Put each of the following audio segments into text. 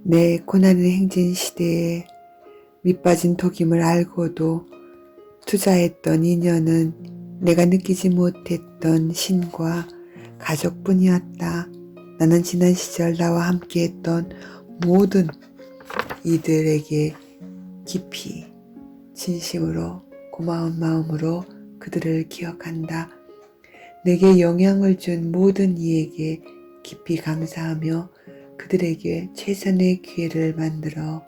내 고난의 행진 시대에 밑빠진 독임을 알고도 투자했던 인연은 내가 느끼지 못했던 신과 가족뿐이었다. 나는 지난 시절 나와 함께했던 모든 이들에게 깊이 진심으로 고마운 마음으로 그들을 기억한다. 내게 영향을 준 모든 이에게 깊이 감사하며 그들에게 최선의 기회를 만들어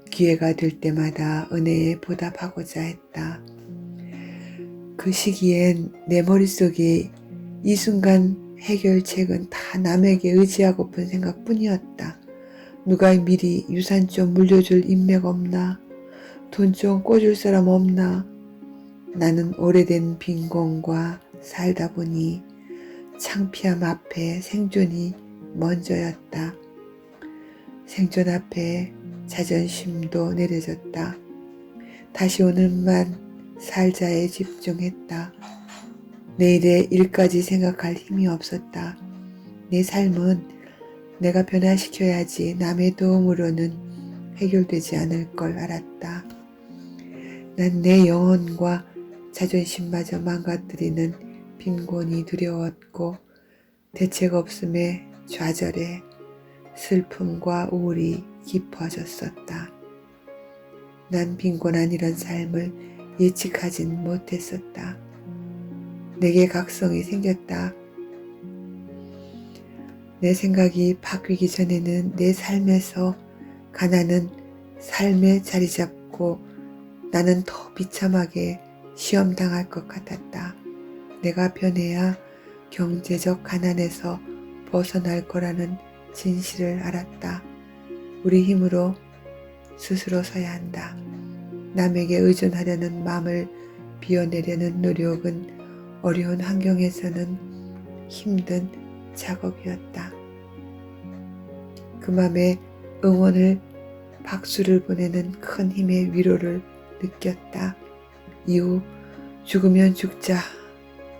기회가 될 때마다 은혜에 보답하고자 했다. 그 시기엔 내 머릿속에 이 순간 해결책은 다 남에게 의지하고픈 생각뿐이었다. 누가 미리 유산 좀 물려줄 인맥 없나? 돈 좀 꿔줄 사람 없나? 나는 오래된 빈곤과 살다 보니 창피함 앞에 생존이 먼저였다. 생존 앞에 자존심도 내려졌다. 다시 오늘만 살자에 집중했다. 내일의 일까지 생각할 힘이 없었다. 내 삶은 내가 변화시켜야지 남의 도움으로는 해결되지 않을 걸 알았다. 난 내 영혼과 자존심마저 망가뜨리는 빈곤이 두려웠고 대책 없음에 좌절해 슬픔과 우울이 깊어졌었다. 난 빈곤한 이런 삶을 예측하진 못했었다. 내게 각성이 생겼다. 내 생각이 바뀌기 전에는 내 삶에서 가난은 삶에 자리 잡고 나는 더 비참하게 시험당할 것 같았다. 내가 변해야 경제적 가난에서 벗어날 거라는 진실을 알았다. 우리 힘으로 스스로 서야 한다. 남에게 의존하려는 마음을 비워내려는 노력은 어려운 환경에서는 힘든 작업이었다. 그 맘에 응원을 박수를 보내는 큰 힘의 위로를 느꼈다. 이후 죽으면 죽자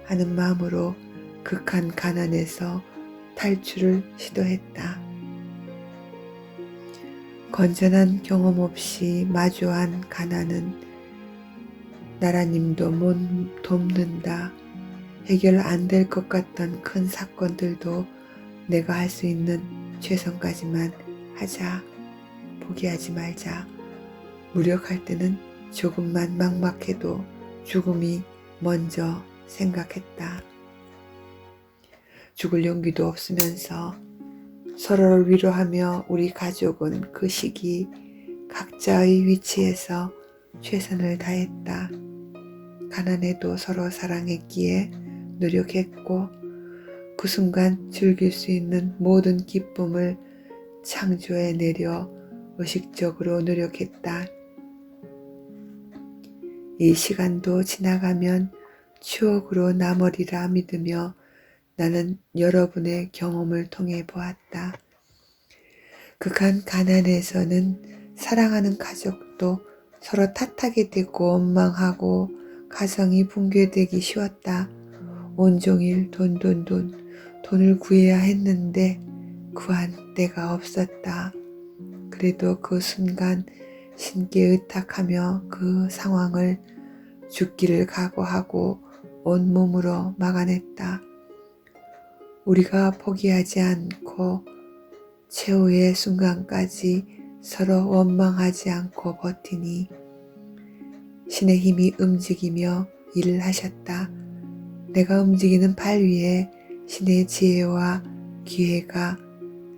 하는 마음으로 극한 가난에서 탈출을 시도했다. 건전한 경험 없이 마주한 가난은 나라님도 못 돕는다. 해결 안 될 것 같던 큰 사건들도 내가 할 수 있는 최선까지만 하자. 포기하지 말자. 무력할 때는 조금만 막막해도 죽음이 먼저 생각했다. 죽을 용기도 없으면서 서로를 위로하며 우리 가족은 그 시기 각자의 위치에서 최선을 다했다. 가난해도 서로 사랑했기에 노력했고 그 순간 즐길 수 있는 모든 기쁨을 창조해내려 의식적으로 노력했다. 이 시간도 지나가면 추억으로 남으리라 믿으며 나는 여러분의 경험을 통해 보았다. 극한 가난에서는 사랑하는 가족도 서로 탓하게 되고 원망하고 가정이 붕괴되기 쉬웠다. 온종일 돈을 구해야 했는데 구한 때가 없었다. 그래도 그 순간 신께 의탁하며 그 상황을 죽기를 각오하고 온몸으로 막아냈다. 우리가 포기하지 않고 최후의 순간까지 서로 원망하지 않고 버티니 신의 힘이 움직이며 일을 하셨다. 내가 움직이는 팔 위에 신의 지혜와 기회가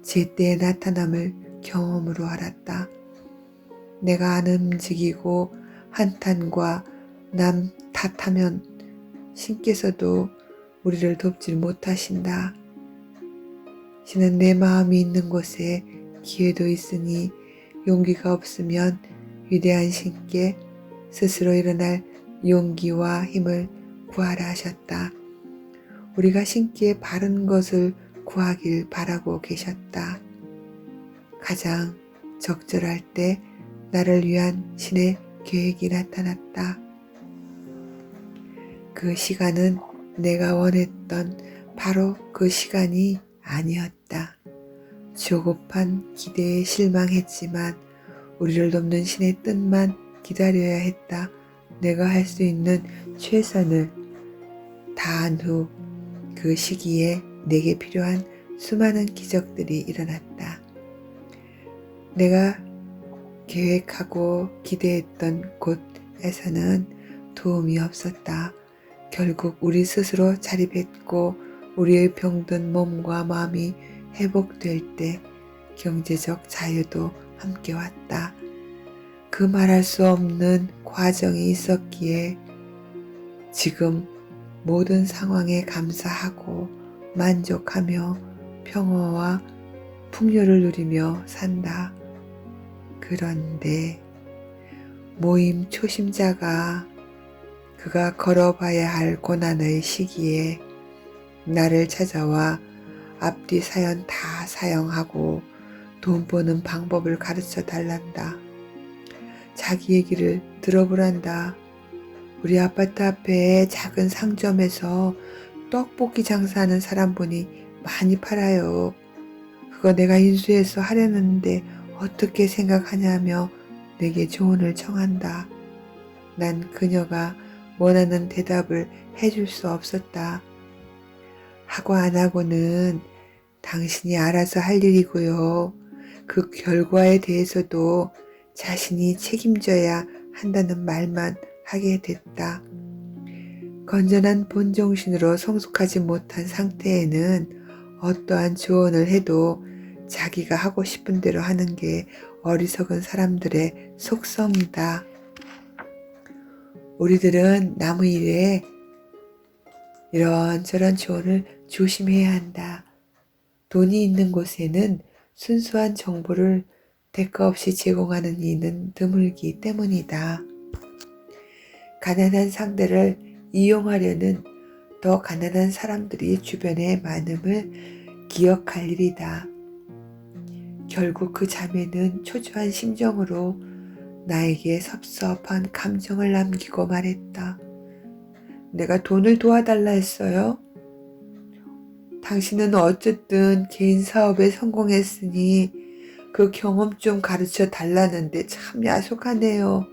제때에 나타남을 경험으로 알았다. 내가 안 움직이고 한탄과 남 탓하면 신께서도 우리를 돕지 못하신다. 신은 내 마음이 있는 곳에 기회도 있으니 용기가 없으면 위대한 신께 스스로 일어날 용기와 힘을 구하라 하셨다. 우리가 신께 바른 것을 구하길 바라고 계셨다. 가장 적절할 때 나를 위한 신의 계획이 나타났다. 그 시간은 내가 원했던 바로 그 시간이 아니었다. 조급한 기대에 실망했지만 우리를 돕는 신의 뜻만 기다려야 했다. 내가 할 수 있는 최선을 다한 후 그 시기에 내게 필요한 수많은 기적들이 일어났다. 내가 계획하고 기대했던 곳에서는 도움이 없었다. 결국 우리 스스로 자립했고 우리의 병든 몸과 마음이 회복될 때 경제적 자유도 함께 왔다. 그 말할 수 없는 과정이 있었기에 지금 모든 상황에 감사하고 만족하며 평화와 풍요를 누리며 산다. 그런데 모임 초심자가 그가 걸어봐야 할 고난의 시기에 나를 찾아와 앞뒤 사연 다 사용하고 돈 버는 방법을 가르쳐 달란다. 자기 얘기를 들어보란다. 우리 아파트 앞에 작은 상점에서 떡볶이 장사하는 사람 보니 많이 팔아요. 그거 내가 인수해서 하려는데 어떻게 생각하냐며 내게 조언을 청한다. 난 그녀가 원하는 대답을 해줄 수 없었다. 하고 안 하고는 당신이 알아서 할 일이고요. 그 결과에 대해서도 자신이 책임져야 한다는 말만 하게 됐다. 건전한 본정신으로 성숙하지 못한 상태에는 어떠한 조언을 해도 자기가 하고 싶은 대로 하는 게 어리석은 사람들의 속성이다. 우리들은 남의 일에 이런저런 조언을 조심해야 한다. 돈이 있는 곳에는 순수한 정보를 대가 없이 제공하는 이는 드물기 때문이다. 가난한 상대를 이용하려는 더 가난한 사람들이 주변에 많음을 기억할 일이다. 결국 그 자매는 초조한 심정으로 나에게 섭섭한 감정을 남기고 말했다. 내가 돈을 도와달라 했어요? 당신은 어쨌든 개인 사업에 성공했으니 그 경험 좀 가르쳐 달라는데 참 야속하네요.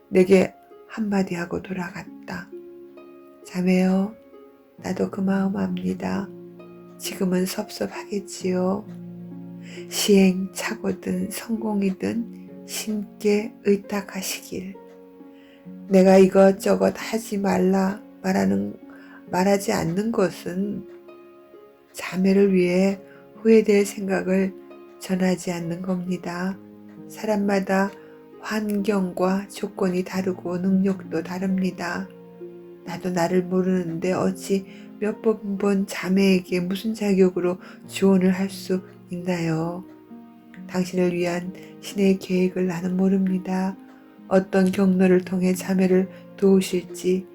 내게 한마디 하고 돌아갔다. 자매요, 나도 그 마음 압니다. 지금은 섭섭하겠지요. 시행착오든 성공이든 신께 의탁하시길. 내가 이것저것 하지 말라 말하지 않는 것은 자매를 위해 후회될 생각을 전하지 않는 겁니다. 사람마다 환경과 조건이 다르고 능력도 다릅니다. 나도 나를 모르는데 어찌 몇 번 본 자매에게 무슨 자격으로 조언을 할 수 있나요? 당신을 위한 신의 계획을 나는 모릅니다. 어떤 경로를 통해 자매를 도우실지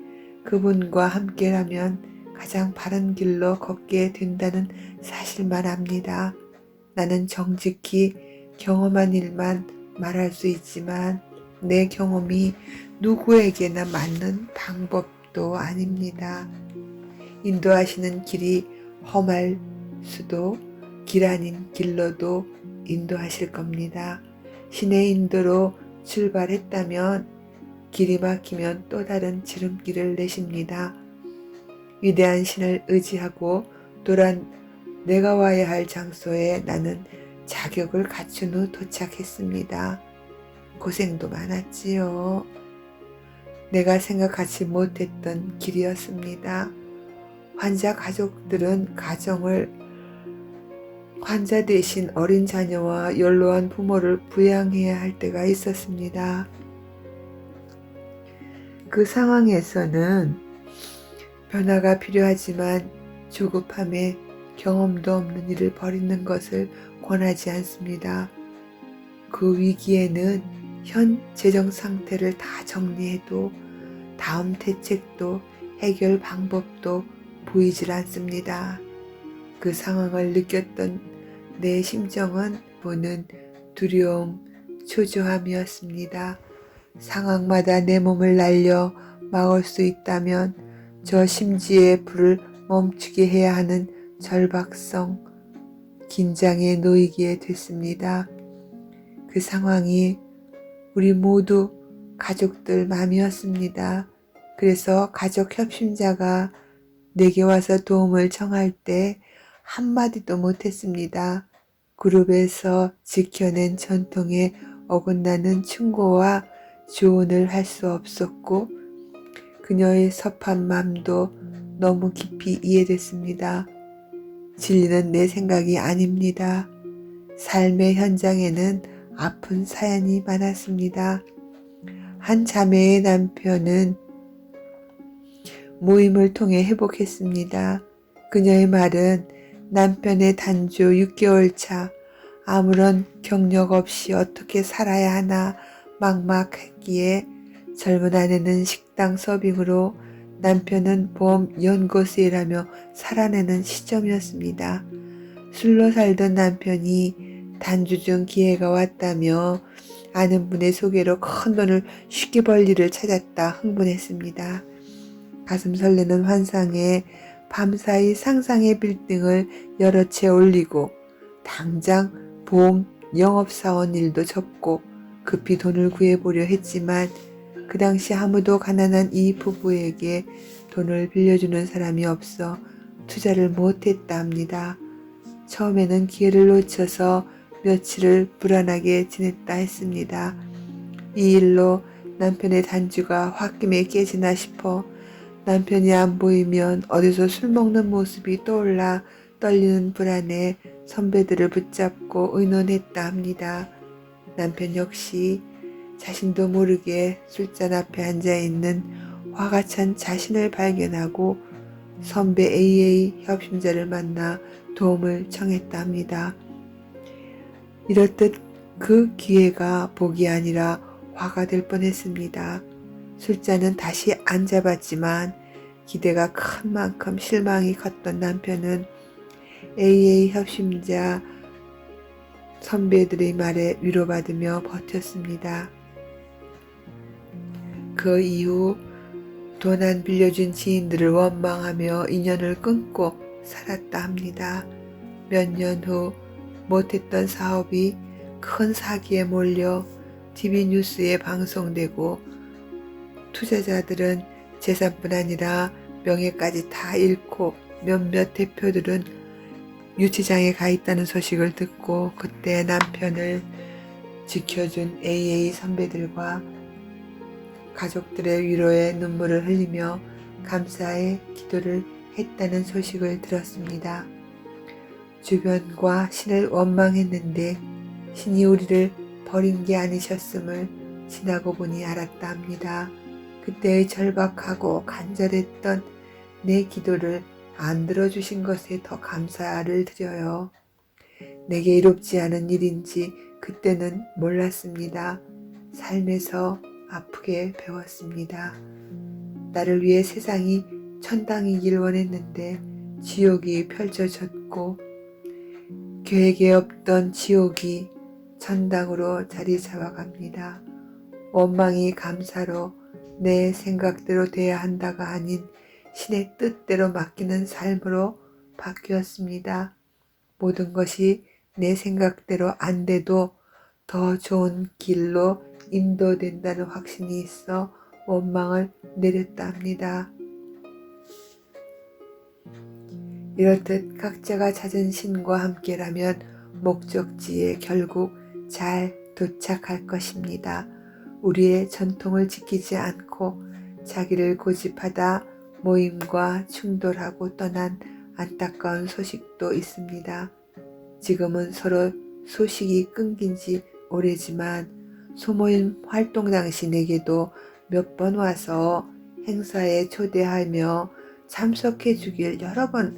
그분과 함께라면 가장 바른 길로 걷게 된다는 사실만 압니다. 나는 정직히 경험한 일만 말할 수 있지만 내 경험이 누구에게나 맞는 방법도 아닙니다. 인도하시는 길이 험할 수도 길 아닌 길로도 인도하실 겁니다. 신의 인도로 출발했다면 길이 막히면 또 다른 지름길을 내십니다. 위대한 신을 의지하고 또한 내가 와야 할 장소에 나는 자격을 갖춘 후 도착했습니다. 고생도 많았지요. 내가 생각하지 못했던 길이었습니다. 환자 가족들은 환자 대신 어린 자녀와 연로한 부모를 부양해야 할 때가 있었습니다. 그 상황에서는 변화가 필요하지만 조급함에 경험도 없는 일을 벌이는 것을 권하지 않습니다. 그 위기에는 현 재정 상태를 다 정리해도 다음 대책도 해결 방법도 보이질 않습니다. 그 상황을 느꼈던 내 심정은 보는 두려움, 초조함이었습니다. 상황마다 내 몸을 날려 막을 수 있다면 저 심지의 불을 멈추게 해야 하는 절박성, 긴장에 놓이게 됐습니다. 그 상황이 우리 모두 가족들 맘이었습니다. 그래서 가족 협심자가 내게 와서 도움을 청할 때 한마디도 못했습니다. 그룹에서 지켜낸 전통에 어긋나는 충고와 조언을 할 수 없었고 그녀의 섭한 마음도 너무 깊이 이해됐습니다. 진리는 내 생각이 아닙니다. 삶의 현장에는 아픈 사연이 많았습니다. 한 자매의 남편은 모임을 통해 회복했습니다. 그녀의 말은 남편의 단주 6개월 차 아무런 경력 없이 어떻게 살아야 하나 막막했기에 젊은 아내는 식당 서빙으로 남편은 보험 연구소에 일하며 살아내는 시점이었습니다. 술로 살던 남편이 단주 중 기회가 왔다며 아는 분의 소개로 큰 돈을 쉽게 벌 일을 찾았다 흥분했습니다. 가슴 설레는 환상에 밤사이 상상의 빌딩을 여러 채 올리고 당장 보험 영업사원 일도 접고 급히 돈을 구해보려 했지만 그 당시 아무도 가난한 이 부부에게 돈을 빌려주는 사람이 없어 투자를 못했다 합니다. 처음에는 기회를 놓쳐서 며칠을 불안하게 지냈다 했습니다. 이 일로 남편의 단주가 홧김에 깨지나 싶어 남편이 안 보이면 어디서 술 먹는 모습이 떠올라 떨리는 불안에 선배들을 붙잡고 의논했다 합니다. 남편 역시 자신도 모르게 술잔 앞에 앉아있는 화가 찬 자신을 발견하고 선배 AA 협심자를 만나 도움을 청했다 합니다. 이렇듯 그 기회가 복이 아니라 화가 될 뻔했습니다. 술잔은 다시 안 잡았지만 기대가 큰 만큼 실망이 컸던 남편은 AA 협심자 선배들의 말에 위로받으며 버텼습니다. 그 이후 돈 안 빌려준 지인들을 원망하며 인연을 끊고 살았다 합니다. 몇 년 후 못했던 사업이 큰 사기에 몰려 TV 뉴스에 방송되고 투자자들은 재산뿐 아니라 명예까지 다 잃고 몇몇 대표들은 유치장에 가 있다는 소식을 듣고 그때 남편을 지켜준 AA 선배들과 가족들의 위로에 눈물을 흘리며 감사의 기도를 했다는 소식을 들었습니다. 주변과 신을 원망했는데 신이 우리를 버린 게 아니셨음을 지나고 보니 알았다 합니다. 그때의 절박하고 간절했던 내 기도를 안 들어주신 것에 더 감사를 드려요. 내게 이롭지 않은 일인지 그때는 몰랐습니다. 삶에서 아프게 배웠습니다. 나를 위해 세상이 천당이길 원했는데 지옥이 펼쳐졌고 계획에 없던 지옥이 천당으로 자리 잡아갑니다. 원망이 감사로 내 생각대로 돼야 한다가 아닌 신의 뜻대로 맡기는 삶으로 바뀌었습니다. 모든 것이 내 생각대로 안 돼도 더 좋은 길로 인도된다는 확신이 있어 원망을 내렸다 합니다. 이렇듯 각자가 찾은 신과 함께라면 목적지에 결국 잘 도착할 것입니다. 우리의 전통을 지키지 않고 자기를 고집하다 모임과 충돌하고 떠난 안타까운 소식도 있습니다. 지금은 서로 소식이 끊긴 지 오래지만 소모임 활동 당시 내게도 몇 번 와서 행사에 초대하며 참석해 주길 여러 번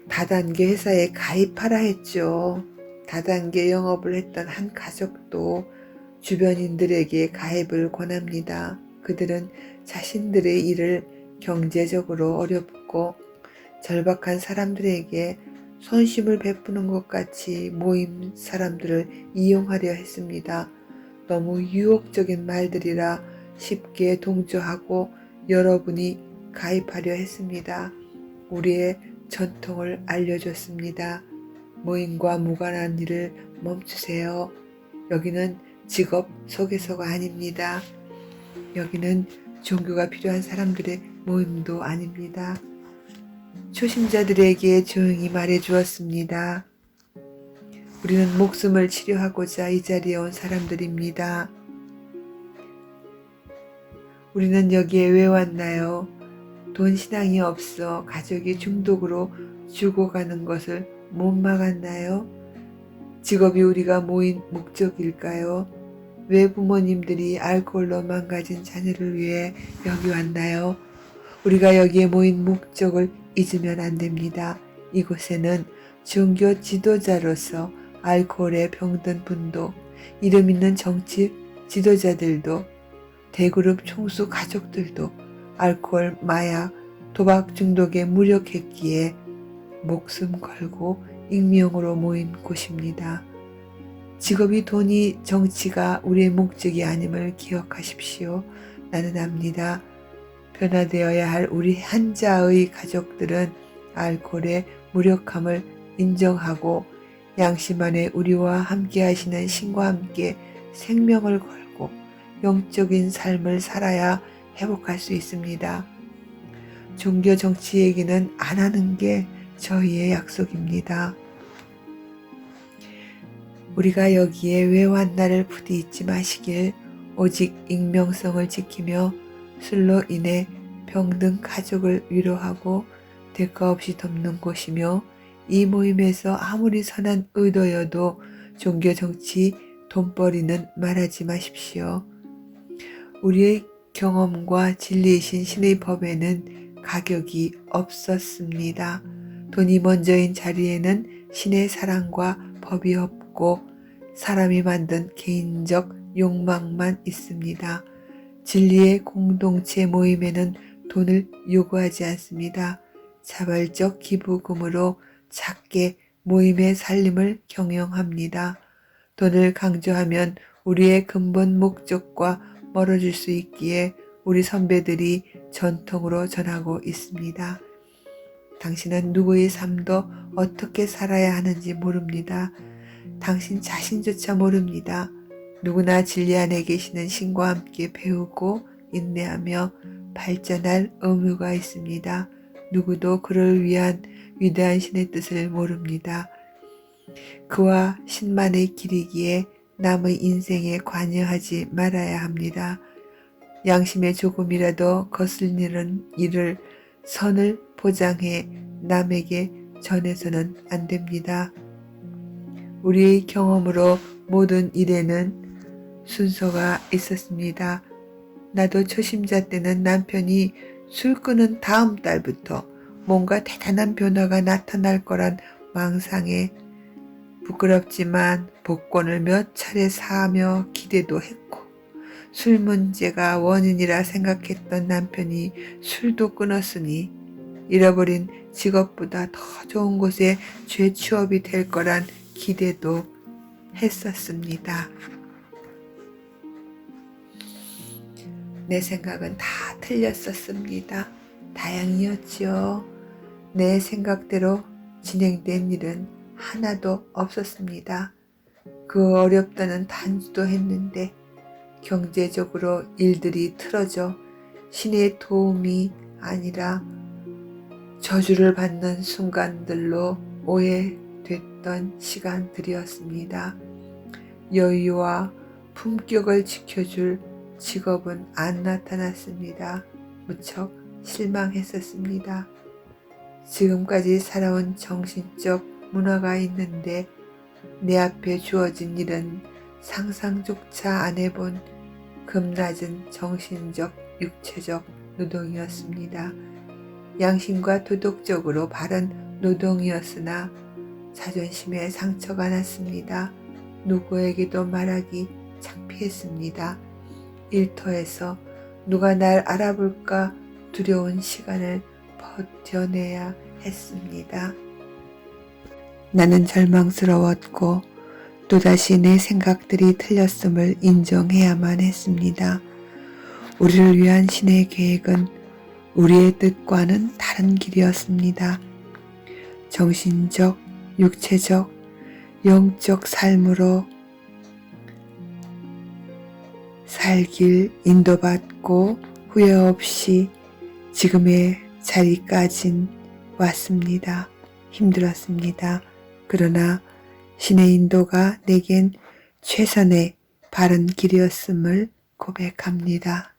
다단계 회사에 가입하라 했죠. 다단계 영업을 했던 한 가족도 주변인들에게 가입을 권합니다. 그들은 자신들의 일을 경제적으로 어렵고 절박한 사람들에게 손심을 베푸는 것 같이 모임 사람들을 이용하려 했습니다. 너무 유혹적인 말들이라 쉽게 동조하고 여러분이 가입하려 했습니다. 우리의 전통을 알려줬습니다. 모임과 무관한 일을 멈추세요. 여기는 직업 소개서가 아닙니다. 여기는 종교가 필요한 사람들의 모임도 아닙니다. 초심자들에게 조용히 말해 주었습니다. 우리는 목숨을 치료하고자 이 자리에 온 사람들입니다. 우리는 여기에 왜 왔나요? 돈 신앙이 없어 가족이 중독으로 죽어가는 것을 못 막았나요? 직업이 우리가 모인 목적일까요? 왜 부모님들이 알코올로 망가진 자녀를 위해 여기 왔나요? 우리가 여기에 모인 목적을 잊으면 안 됩니다. 이곳에는 종교 지도자로서 알코올에 병든 분도, 이름 있는 정치 지도자들도, 대그룹 총수 가족들도 알코올, 마약, 도박 중독에 무력했기에 목숨 걸고 익명으로 모인 곳입니다. 직업이, 돈이, 정치가 우리의 목적이 아님을 기억하십시오. 나는 압니다. 변화되어야 할 우리 한자의 가족들은 알코올의 무력함을 인정하고 양심 안에 우리와 함께 하시는 신과 함께 생명을 걸고 영적인 삶을 살아야 회복할 수 있습니다. 종교 정치 얘기는 안 하는 게 저희의 약속입니다. 우리가 여기에 왜 왔나를 부디 잊지 마시길. 오직 익명성을 지키며 술로 인해 병든 가족을 위로하고 대가 없이 돕는 곳이며, 이 모임에서 아무리 선한 의도여도 종교 정치 돈벌이는 말하지 마십시오. 우리의 경험과 진리이신 신의 법에는 가격이 없었습니다. 돈이 먼저인 자리에는 신의 사랑과 법이 없고 사람이 만든 개인적 욕망만 있습니다. 진리의 공동체 모임에는 돈을 요구하지 않습니다. 자발적 기부금으로 작게 모임의 살림을 경영합니다. 돈을 강조하면 우리의 근본 목적과 멀어질 수 있기에 우리 선배들이 전통으로 전하고 있습니다. 당신은 누구의 삶도 어떻게 살아야 하는지 모릅니다. 당신 자신조차 모릅니다. 누구나 진리 안에 계시는 신과 함께 배우고 인내하며 발전할 의무가 있습니다. 누구도 그를 위한 위대한 신의 뜻을 모릅니다. 그와 신만의 길이기에 남의 인생에 관여하지 말아야 합니다. 양심에 조금이라도 거슬리는 일을 선을 보장해 남에게 전해서는 안 됩니다. 우리의 경험으로 모든 일에는 순서가 있었습니다. 나도 초심자 때는 남편이 술 끊은 다음 달부터 뭔가 대단한 변화가 나타날 거란 망상에 부끄럽지만 복권을 몇 차례 사며 기대도 했고, 술 문제가 원인이라 생각했던 남편이 술도 끊었으니 잃어버린 직업보다 더 좋은 곳에 죄취업이 될 거란 기대도 했었습니다. 내 생각은 다 틀렸었습니다. 다행이었지요. 내 생각대로 진행된 일은 하나도 없었습니다. 그 어렵다는 단주도 했는데 경제적으로 일들이 틀어져 신의 도움이 아니라 저주를 받는 순간들로 오해됐던 시간들이었습니다. 여유와 품격을 지켜줄 직업은 안 나타났습니다. 무척 실망했었습니다. 지금까지 살아온 정신적 문화가 있는데 내 앞에 주어진 일은 상상조차 안 해본 금낮은 정신적, 육체적 노동이었습니다. 양심과 도덕적으로 바른 노동이었으나 자존심에 상처가 났습니다. 누구에게도 말하기 창피했습니다. 일터에서 누가 날 알아볼까 두려운 시간을 버텨내야 했습니다. 나는 절망스러웠고 또다시 내 생각들이 틀렸음을 인정해야만 했습니다. 우리를 위한 신의 계획은 우리의 뜻과는 다른 길이었습니다. 정신적, 육체적, 영적 삶으로 살길 인도받고 후회 없이 지금의 자리까진 왔습니다. 힘들었습니다. 그러나 신의 인도가 내겐 최선의 바른 길이었음을 고백합니다.